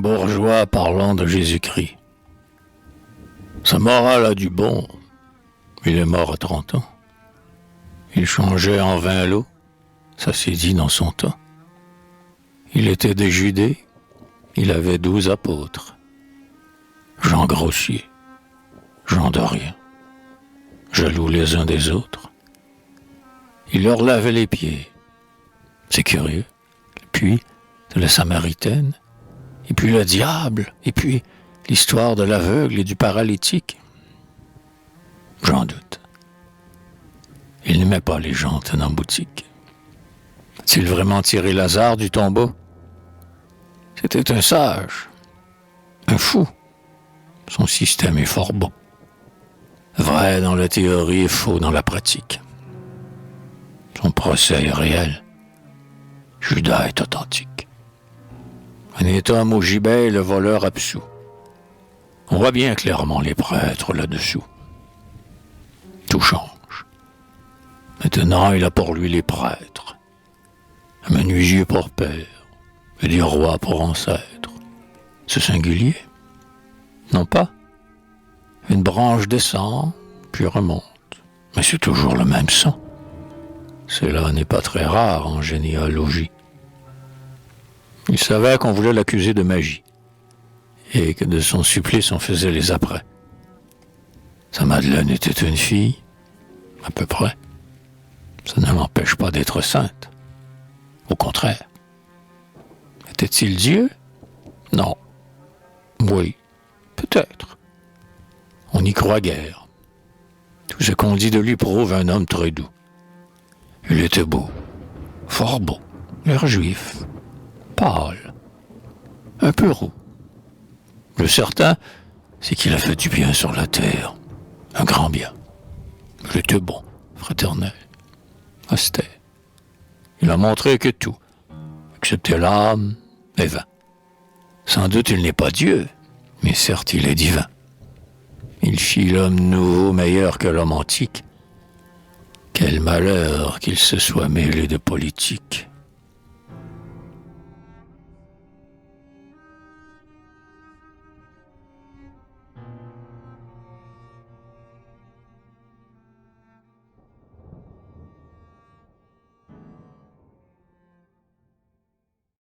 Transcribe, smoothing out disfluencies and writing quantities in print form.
bourgeois parlant de Jésus-Christ. Sa morale a du bon. Il est mort à 30 ans. Il changeait en vin l'eau, ça s'est dit dans son temps. Il était des Judées, il avait 12 apôtres. Jean grossier, Jean de rien, jaloux les uns des autres. Il leur lavait les pieds. C'est curieux. Puis, de la Samaritaine, et puis le diable, et puis l'histoire de l'aveugle et du paralytique. J'en doute. Il n'aimait pas les gens tenant boutique. A-t-il vraiment tiré Lazare du tombeau? C'était un sage, un fou. Son système est fort beau. Vrai dans la théorie et faux dans la pratique. Son procès est réel. Judas est authentique. Honnête homme au gibet, le voleur absous. On voit bien clairement les prêtres là-dessous. Tout change. Maintenant, il a pour lui les prêtres. Un menuisier pour père, et des rois pour ancêtres. C'est singulier. Non pas. Une branche descend, puis remonte. Mais c'est toujours le même sang. Cela n'est pas très rare en généalogie. Il savait qu'on voulait l'accuser de magie, et que de son supplice on faisait les apprêts. Sa Madeleine était une fille, à peu près. Ça ne l'empêche pas d'être sainte. Au contraire. Était-il Dieu? Non. Oui, peut-être. On n'y croit guère. Tout ce qu'on dit de lui prouve un homme très doux. Il était beau, fort beau, l'air juif, pâle, un peu roux. Le certain, c'est qu'il a fait du bien sur la terre, un grand bien. Il était bon, fraternel, austère. Il a montré que tout, excepté l'âme, est vain. Sans doute il n'est pas Dieu, mais certes il est divin. Il fit l'homme nouveau meilleur que l'homme antique. Quel malheur qu'il se soit mêlé de politique.